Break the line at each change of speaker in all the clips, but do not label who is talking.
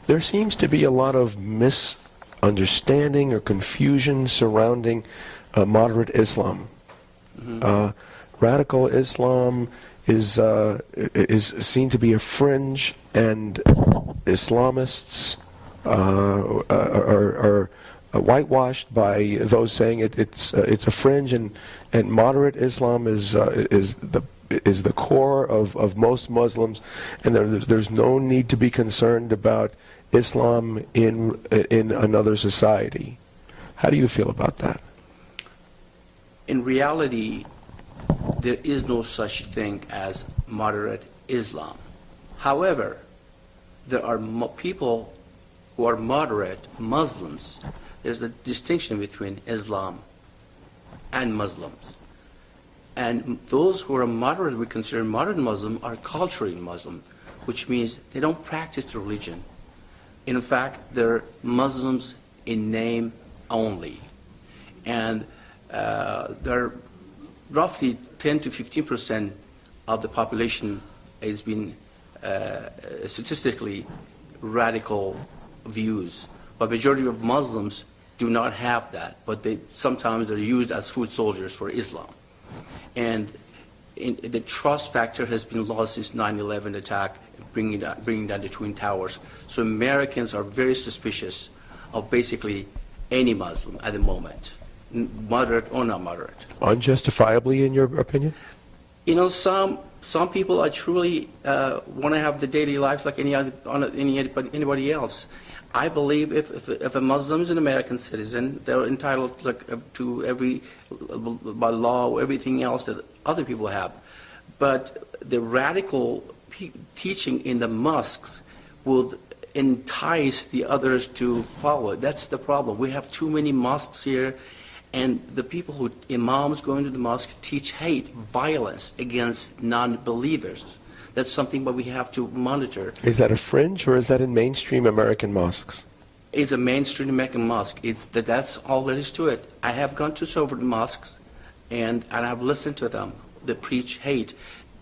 There seems to be a lot of misunderstanding or confusion surrounding moderate Islam. Radical Islam is seen to be a fringe, and Islamists are whitewashed by those saying it's a fringe, and moderate Islam is the core of most Muslims, and there's no need to be concerned about Islam in another society. How do you feel about that?
In reality, there is no such thing as moderate Islam. However, there are people who are moderate Muslims. There's a distinction between Islam and Muslims. And those who are moderate, we consider moderate Muslim, are culturally Muslim, which means they don't practice the religion. In fact, they're Muslims in name only. And they're roughly 10 to 15% of the population has been statistically radical views. But majority of Muslims do not have that, but sometimes they're used as foot soldiers for Islam. And the trust factor has been lost since 9/11 attack, bringing down the Twin Towers. So Americans are very suspicious of basically any Muslim at the moment, moderate or not moderate.
Unjustifiably, in your opinion?
You know, some people are truly want to have the daily life like anybody else. I believe if a Muslim is an American citizen, they're entitled to by law, everything else that other people have. But the radical teaching in the mosques will entice the others to follow. That's the problem. We have too many mosques here, and the people who, imams going to the mosque, teach hate, violence against non-believers. That's something that we have to monitor.
Is that a fringe, or is that in mainstream American mosques?
It's a mainstream American mosque. That's all there is to it. I have gone to several mosques, and I've listened to them. They preach hate.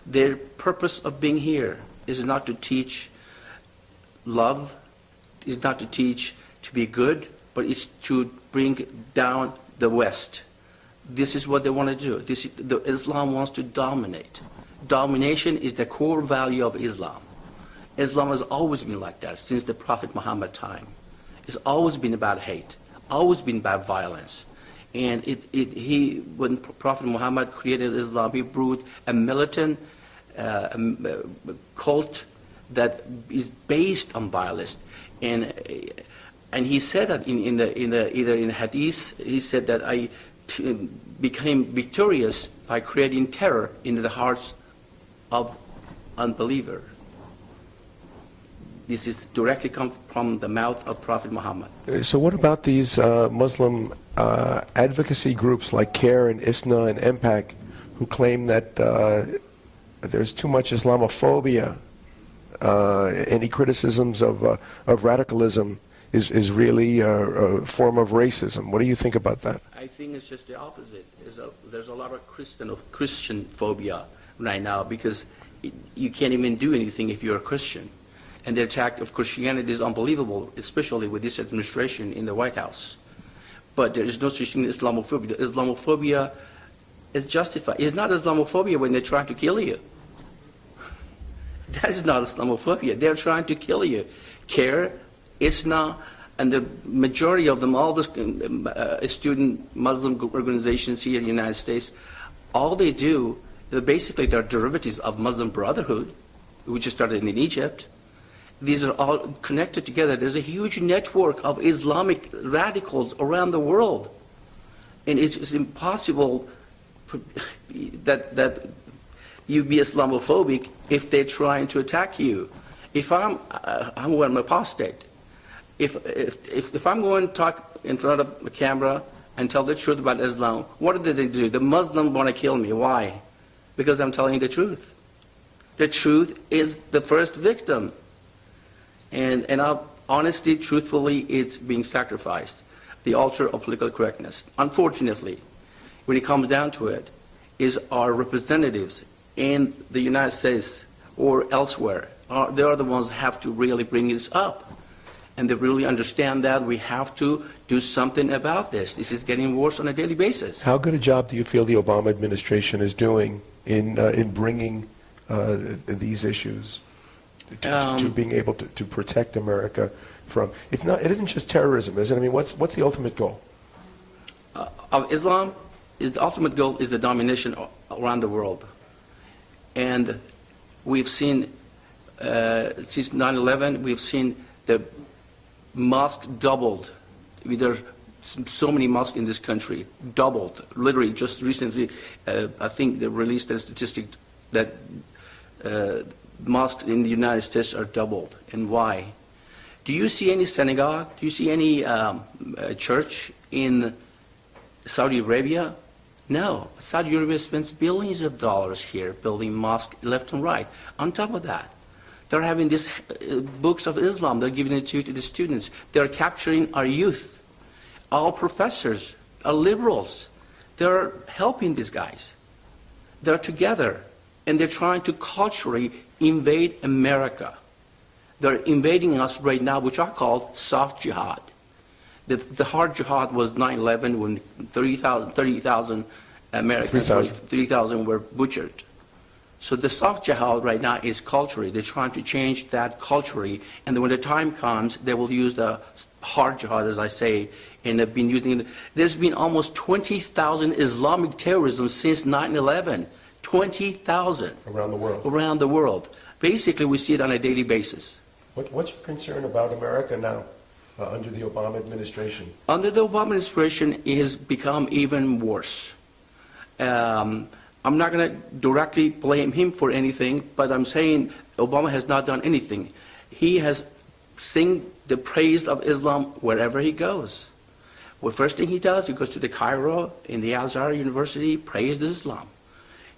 Their purpose of being here is not to teach love, is not to teach to be good, but it's to bring down the West. This is what they want to do. Islam wants to dominate. Domination is the core value of Islam. Islam has always been like that since the Prophet Muhammad time. It's always been about hate, always been about violence. And when Prophet Muhammad created Islam, he brought a militant cult that is based on violence. And he said that either in hadith, he said that I became victorious by creating terror into the hearts of unbeliever. This is directly come from the mouth of Prophet Muhammad.
So what about these Muslim advocacy groups like CARE and ISNA and MPAC who claim that there's too much Islamophobia? Any criticisms of radicalism is really a form of racism. What do you think about that?
I think it's just the opposite. There's a lot of Christian phobia right now, because you can't even do anything if you're a Christian. And the attack of Christianity is unbelievable, especially with this administration in the White House. But there is no such thing as Islamophobia. The Islamophobia is justified. It's not Islamophobia when they're trying to kill you. That is not Islamophobia. They're trying to kill you. CARE, ISNA, and the majority of them, all the student Muslim organizations here in the United States, all they do, basically they're derivatives of Muslim Brotherhood, which started in Egypt. These are all connected together. There's a huge network of Islamic radicals around the world. And it's impossible that you be Islamophobic if they're trying to attack you. If I'm an apostate. If I'm going to talk in front of the camera and tell the truth about Islam, what do they do? The Muslims want to kill me. Why? Because I'm telling the truth. The truth is the first victim. And honestly, truthfully, it's being sacrificed. The altar of political correctness. Unfortunately, when it comes down to it, is our representatives in the United States or elsewhere, they are the ones who have to really bring this up. and they really understand that we have to do something about this. This is getting worse on a daily basis.
How good a job do you feel the Obama administration is doing in bringing these issues to being able to protect America from? It isn't just terrorism, is it? I mean, what's the ultimate goal?
Of Islam, the ultimate goal is the domination around the world. And we've seen, since 9/11, we've seen the mosque doubled. There are so many mosques in this country, doubled. Literally, just recently, I think they released a statistic that mosques in the United States are doubled. And why? Do you see any synagogue? Do you see any church in Saudi Arabia? No. Saudi Arabia spends billions of dollars here building mosques left and right. On top of that, they're having these books of Islam. They're giving it to the students. They're capturing our youth. Our professors, our liberals, they're helping these guys. They're together, and they're trying to culturally invade America. They're invading us right now, which are called soft jihad. The hard jihad was 9/11 when 30,000 Americans, 3,000 were butchered. So the soft jihad right now is culturally. They're trying to change that culturally, and then when the time comes, they will use the hard jihad, as I say, and they've been using it. There's been almost 20,000 Islamic terrorism since 9/11. 20,000.
Around the world.
Around the world. Basically, we see it on a daily basis.
What's your concern about America now under the Obama administration?
Under the Obama administration, it has become even worse. I'm not going to directly blame him for anything, but I'm saying Obama has not done anything. He has sing the praise of Islam wherever he goes. Well, first thing he does, he goes to the Cairo in the Azhar University, praised Islam.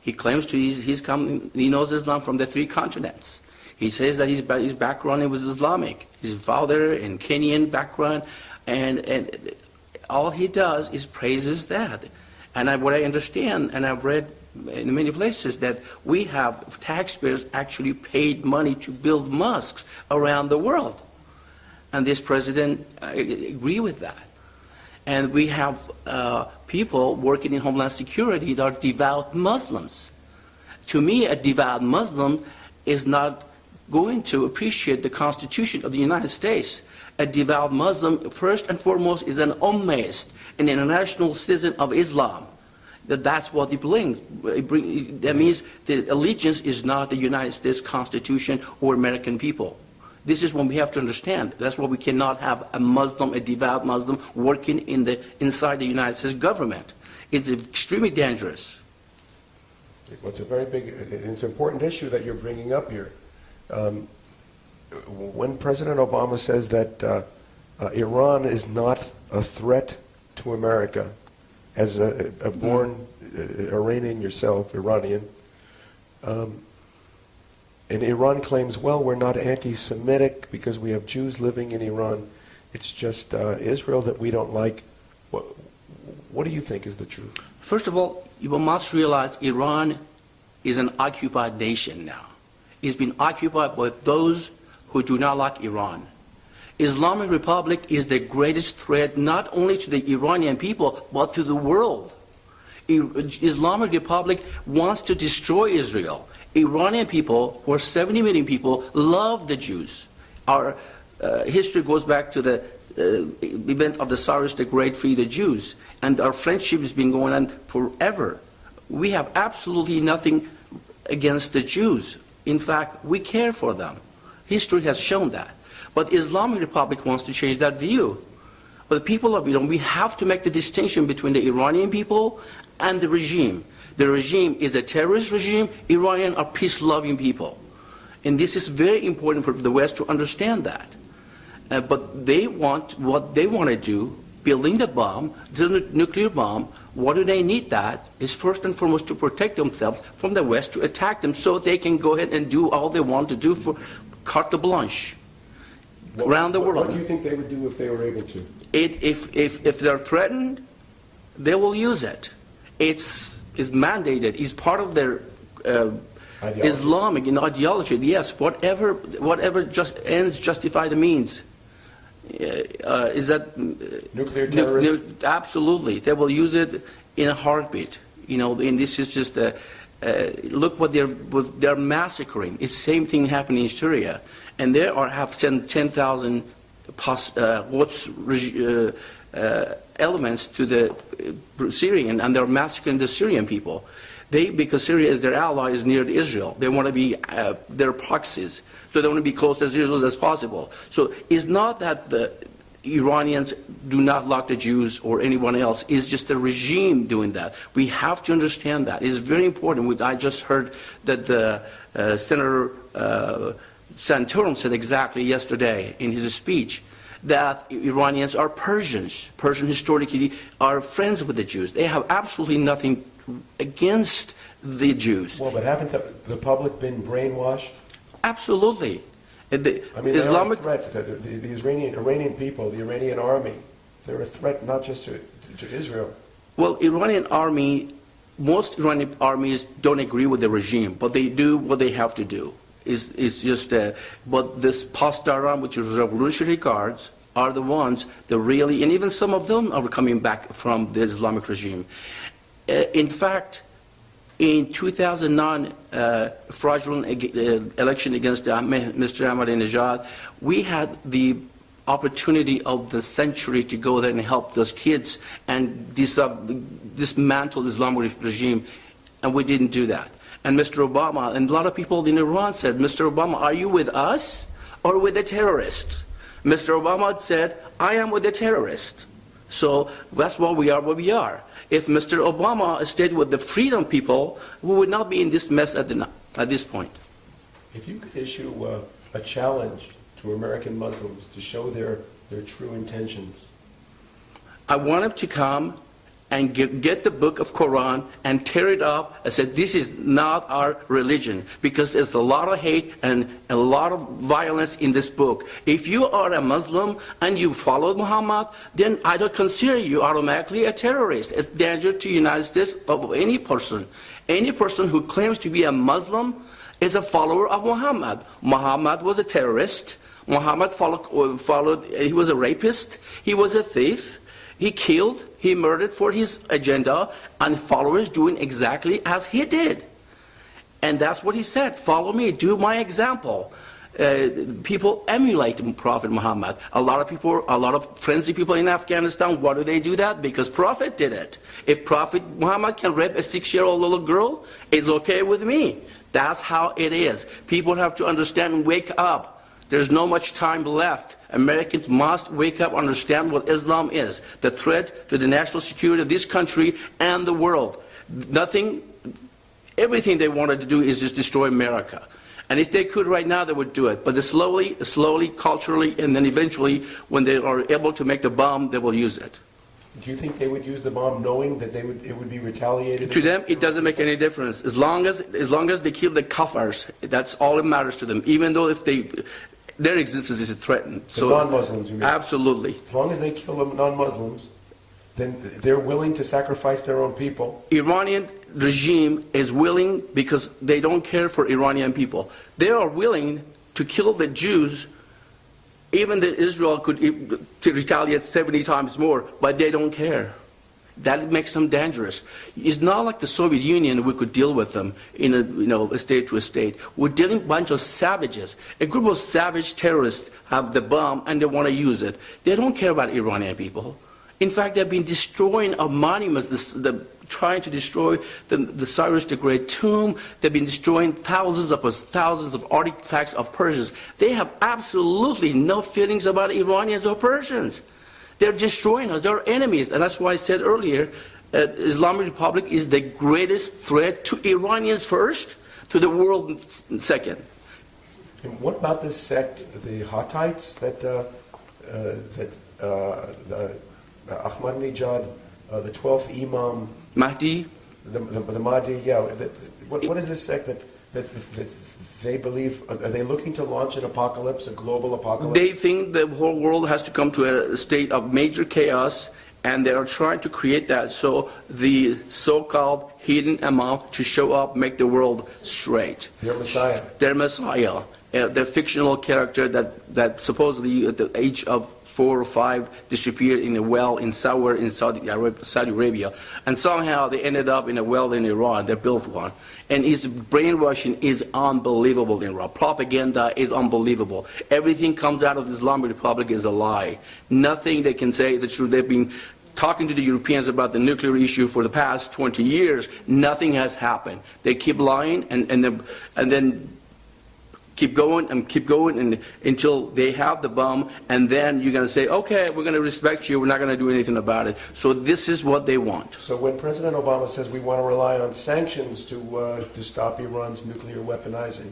He claims he knows Islam from the 3 continents. He says that his background was Islamic. His father in Kenyan background, and all he does is praises that. And what I understand, and I've read in many places, that we have taxpayers actually paid money to build mosques around the world. And this president agree with that. And we have people working in Homeland Security that are devout Muslims. To me, a devout Muslim is not going to appreciate the Constitution of the United States. A devout Muslim, first and foremost, is an ummist, an international citizen of Islam. That's what it brings. That means the allegiance is not the United States Constitution or American people. This is what we have to understand. That's why we cannot have a Muslim, a devout Muslim, working inside the United States government. It's extremely dangerous.
Well, it's a very big, it's an important issue that you're bringing up here. When President Obama says that Iran is not a threat to America, as a born Iranian yourself, Iranian, and Iran claims, well, we're not anti-Semitic because we have Jews living in Iran. It's just Israel that we don't like. What do you think is the truth?
First of all, you must realize Iran is an occupied nation now. It's been occupied by those who do not like Iran. Islamic Republic is the greatest threat not only to the Iranian people, but to the world. Islamic Republic wants to destroy Israel. Iranian people, who are 70 million people, love the Jews. Our history goes back to the event of the Cyrus the Great free the Jews, and our friendship has been going on forever. We have absolutely nothing against the Jews. In fact, we care for them. History has shown that. But Islamic Republic wants to change that view. But the people of Iran, we have to make the distinction between the Iranian people and the regime. The regime is a terrorist regime. Iranian are peace-loving people. And this is very important for the West to understand that. But they want what they want to do, building the bomb, the nuclear bomb. What do they need that? Is first and foremost to protect themselves from the West, to attack them so they can go ahead and do all they want to do for carte blanche around the world.
What do you think they would do if they were able to?
If they're threatened, they will use it. It's mandated. It's part of their Islamic ideology. Yes, whatever ends justify the means. Is that
Nuclear terrorism?
Absolutely. They will use it in a heartbeat. And this is just look what they're massacring. It's the same thing happening in Syria, and they have sent 10,000 elements to the Syrian, and they're massacring the Syrian people. Because Syria is their ally, is near Israel. They want to be their proxies, so they want to be close as Israel as possible. So it's not that the Iranians do not like the Jews or anyone else. It's just the regime doing that. We have to understand that. It's very important. I just heard that the Senator Santorum said exactly yesterday in his speech that Iranians are Persians. Persians historically are friends with the Jews. They have absolutely nothing against the Jews.
Well, but haven't the public been brainwashed?
Absolutely. The
Islamic threat. The Iranian people, the Iranian army, they're a threat not just to Israel. Well,
most Iranian armies don't agree with the regime, but they do what they have to do. But this Pasdaran, which is revolutionary guards, are the ones that really, and even some of them are coming back from the Islamic regime. In fact, in 2009 fraudulent election against Mr. Ahmadinejad, we had the opportunity of the century to go there and help those kids and dismantle the Islamic regime, and we didn't do that. And Mr. Obama, and a lot of people in Iran said, Mr. Obama, are you with us or with the terrorists? Mr. Obama said, I am with the terrorists. So that's why we are where we are. If Mr. Obama stayed with the freedom people, we would not be in this mess at this point.
If you could issue a challenge to American Muslims to show their true intentions.
I want them to come and get the book of Quran and tear it up and say, this is not our religion, because there's a lot of hate and a lot of violence in this book. If you are a Muslim and you follow Muhammad, then I don't consider you automatically a terrorist. It's danger to the United States of any person. Any person who claims to be a Muslim is a follower of Muhammad. Muhammad was a terrorist. Muhammad he was a rapist. He was a thief. He killed, he murdered for his agenda, and followers doing exactly as he did. And that's what he said, follow me, do my example. People emulate Prophet Muhammad. A lot of frenzied people in Afghanistan, why do they do that? Because Prophet did it. If Prophet Muhammad can rape a 6-year-old little girl, it's okay with me. That's how it is. People have to understand and wake up. There's no much time left. Americans must wake up, understand what Islam is, the threat to the national security of this country and the world. Everything they wanted to do is just destroy America. And if they could right now, they would do it. But slowly, culturally, and then eventually, when they are able to make the bomb, they will use it.
Do you think they would use the bomb knowing that it would be retaliated?
To them, it doesn't make any difference. As long as they kill the khaffars, that's all that matters to them. Even though their existence is threatened.
So non-Muslims, you mean?
Absolutely.
As long as they kill the non-Muslims, then they're willing to sacrifice their own people.
Iranian regime is willing because they don't care for Iranian people. They are willing to kill the Jews. Even Israel could retaliate 70 times more, but they don't care. That makes them dangerous. It's not like the Soviet Union. We could deal with them in a state to a state. We're dealing with a bunch of savages. A group of savage terrorists have the bomb and they want to use it. They don't care about Iranian people. In fact, they've been destroying our monuments, trying to destroy the Cyrus the Great tomb. They've been destroying thousands of artifacts of Persians. They have absolutely no feelings about Iranians or Persians. They're destroying us. They're enemies. And that's why I said earlier, Islamic Republic is the greatest threat to Iranians first, to the world second.
And what about this sect, the Haughites, that Ahmadinejad, the 12th Imam,
Mahdi?
The Mahdi, yeah. What is this sect that they believe? Are they looking to launch an apocalypse, a global apocalypse?
They think the whole world has to come to a state of major chaos, and they are trying to create that so the so-called hidden Imam to show up, make the world straight.
Their Messiah.
Their Messiah. the fictional character that supposedly at the age of 4 or 5 disappeared in a well in Saudi Arabia, and somehow they ended up in a well in Iran. They built one, and his brainwashing is unbelievable in Iran. Propaganda is unbelievable. Everything comes out of the Islamic Republic is a lie. Nothing they can say the truth. They've been talking to the Europeans about the nuclear issue for the past 20 years. Nothing has happened. They keep lying and then keep going and until they have the bomb, and then you're going to say, okay, we're going to respect you, we're not going to do anything about it. So this is what they want.
So when President Obama says we want to rely on sanctions to stop Iran's nuclear weaponizing,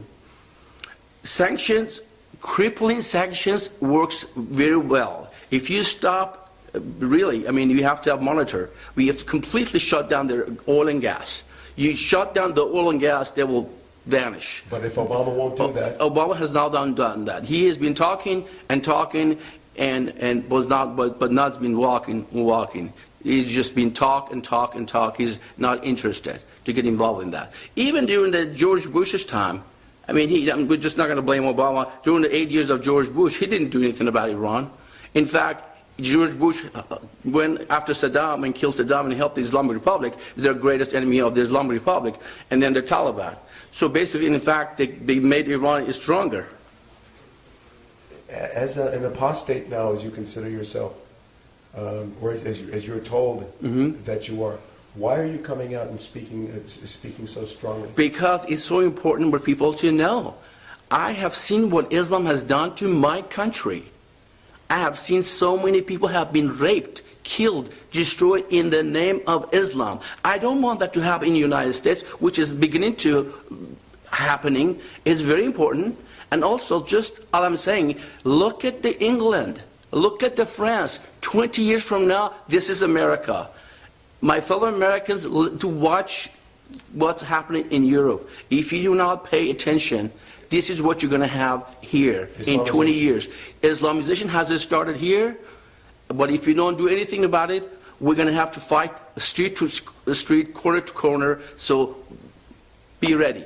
sanctions, crippling sanctions works very well. If you stop, really, I mean, you have to have monitor. We have to completely shut down their oil and gas. You shut down the oil and gas, they will vanish.
But if Obama won't do that,
Obama has not done that. He has been talking and talking, and was not, but not been walking. He's just been talk and talk and talk. He's not interested to get involved in that. Even during the George Bush's time, I mean, we're just not going to blame Obama. During the 8 years of George Bush, he didn't do anything about Iran. In fact, George Bush, when after Saddam and killed Saddam and helped the Islamic Republic, their greatest enemy of the Islamic Republic, and then the Taliban. So basically, in fact, they made Iran stronger.
as an apostate now, as you consider yourself, or as you're told that you are, why are you coming out and speaking so strongly?
Because it's so important for people to know. I have seen what Islam has done to my country. I have seen so many people have been raped, killed, destroyed in the name of Islam. I don't want that to happen in the United States, which is beginning to happening. It's very important. And also, just all I'm saying, look at the England, look at the France. 20 years from now, this is America. My fellow Americans, to watch what's happening in Europe. If you do not pay attention, this is what you're going to have here in 20 years. Islamization has started here, but if you don't do anything about it, we're going to have to fight street to street, corner to corner, so be ready.